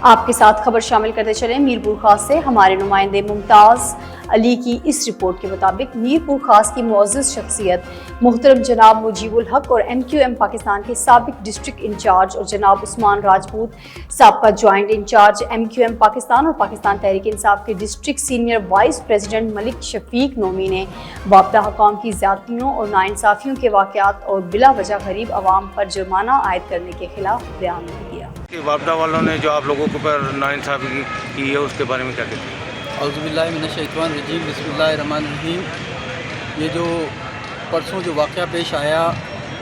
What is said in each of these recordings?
آپ کے ساتھ خبر شامل کرتے چلیں میرپور خاص سے ہمارے نمائندے ممتاز علی کی اس رپورٹ کے مطابق میرپور خاص کی معزز شخصیت محترم جناب مجیب الحق اور MQM پاکستان کے سابق ڈسٹرکٹ انچارج اور جناب عثمان راجپوت سابقہ جوائنٹ انچارج MQM پاکستان اور پاکستان تحریک انصاف کے ڈسٹرکٹ سینئر وائس پریزیڈنٹ ملک شفیق نومی نے وابدہ حکام کی زیادتیوں اور ناانصافیوں کے واقعات اور بلا وجہ غریب عوام پر جرمانہ عائد کرنے کے خلاف بیان دیا۔ وابدہ والوں نے جو آپ لوگوں کے اوپر ناانصافی کی ہے اس کے بارے میں کیا کہتے ہیں؟ اعوذ باللہ من الشیطان الرجیم، بسم اللہ الرحمن الرحیم۔ یہ جو پرسوں جو واقعہ پیش آیا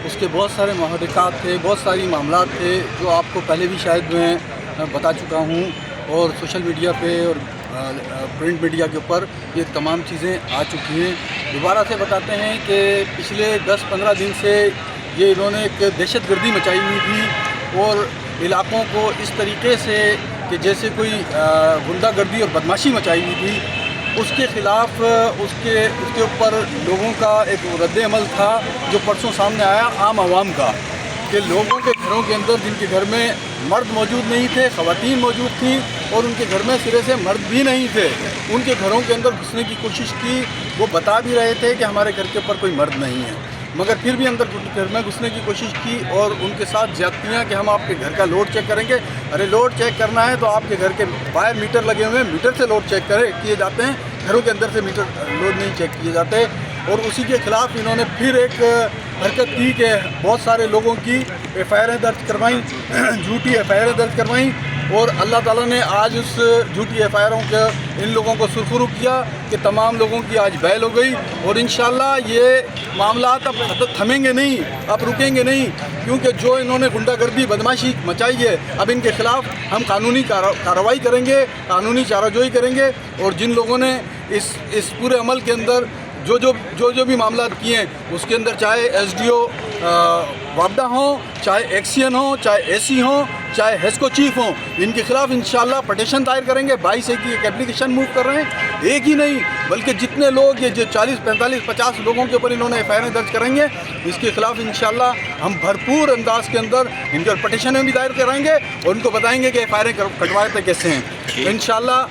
اس کے بہت سارے محرکات تھے، بہت ساری معاملات تھے جو آپ کو پہلے بھی شاید میں بتا چکا ہوں، اور سوشل میڈیا پہ اور پرنٹ میڈیا کے اوپر یہ تمام چیزیں آ چکی ہیں۔ دوبارہ سے بتاتے ہیں کہ پچھلے 10-15 دن سے یہ انہوں نے ایک دہشت گردی مچائی ہوئی تھی اور علاقوں کو اس طریقے سے کہ جیسے کوئی غنڈہ گردی اور بدماشی مچائی ہوئی تھی، اس کے خلاف اس کے اوپر لوگوں کا ایک رد عمل تھا جو پرسوں سامنے آیا عام عوام کا، کہ لوگوں کے گھروں کے اندر جن کے گھر میں مرد موجود نہیں تھے، خواتین موجود تھیں، اور ان کے گھر میں سرے سے مرد بھی نہیں تھے، ان کے گھروں کے اندر گھسنے کی کوشش کی۔ وہ بتا بھی رہے تھے کہ ہمارے گھر کے اوپر کوئی مرد نہیں ہے، مگر پھر بھی اندر گھر میں گھسنے کی کوشش کی اور ان کے ساتھ زیادتیاں کہ ہم آپ کے گھر کا لوڈ چیک کریں گے۔ ارے لوڈ چیک کرنا ہے تو آپ کے گھر کے باہر میٹر لگے ہوئے ہیں، میٹر سے لوڈ چیک کیے جاتے ہیں، گھروں کے اندر سے میٹر لوڈ نہیں چیک کیے جاتے۔ اور اسی کے خلاف انہوں نے پھر ایک حرکت کی کہ بہت سارے لوگوں کی FIR درج کروائیں، جھوٹی FIR درج کروائیں، اور اللہ تعالیٰ نے آج اس جھوٹی FIRوں کے ان لوگوں کو سرخرو کیا کہ تمام لوگوں کی آج بیل ہو گئی، اور انشاءاللہ یہ معاملات اب تھمیں گے نہیں، اب رکیں گے نہیں، کیونکہ جو انہوں نے غنڈہ گردی بدماشی مچائی ہے اب ان کے خلاف ہم قانونی کارروائی کریں گے، قانونی چارہ جوئی کریں گے، اور جن لوگوں نے اس پورے عمل کے اندر جو بھی معاملات کیے ہیں اس کے اندر چاہے SDO وابدہ ہوں، چاہے ایکسین ہوں، چاہے AC ہوں، چاہے ہیسکو چیف ہوں، ان کے خلاف انشاءاللہ پٹیشن دائر کریں گے۔ 22 کی ایک اپلیکیشن موو کر رہے ہیں، ایک ہی نہیں بلکہ جتنے لوگ یہ جو 40 45 50 لوگوں کے اوپر انہوں نے FIR درج کریں گے، اس کے خلاف انشاءاللہ ہم بھرپور انداز کے اندر ان کے پٹیشنیں بھی دائر کریں گے اور ان کو بتائیں گے کہ FIR کٹواتے کیسے ہیں انشاءاللہ۔